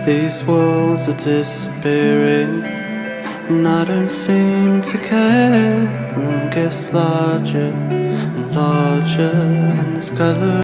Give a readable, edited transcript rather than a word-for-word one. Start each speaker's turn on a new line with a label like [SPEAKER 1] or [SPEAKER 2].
[SPEAKER 1] These walls are disappearing, and I don't seem to care. Room gets larger and larger, and this color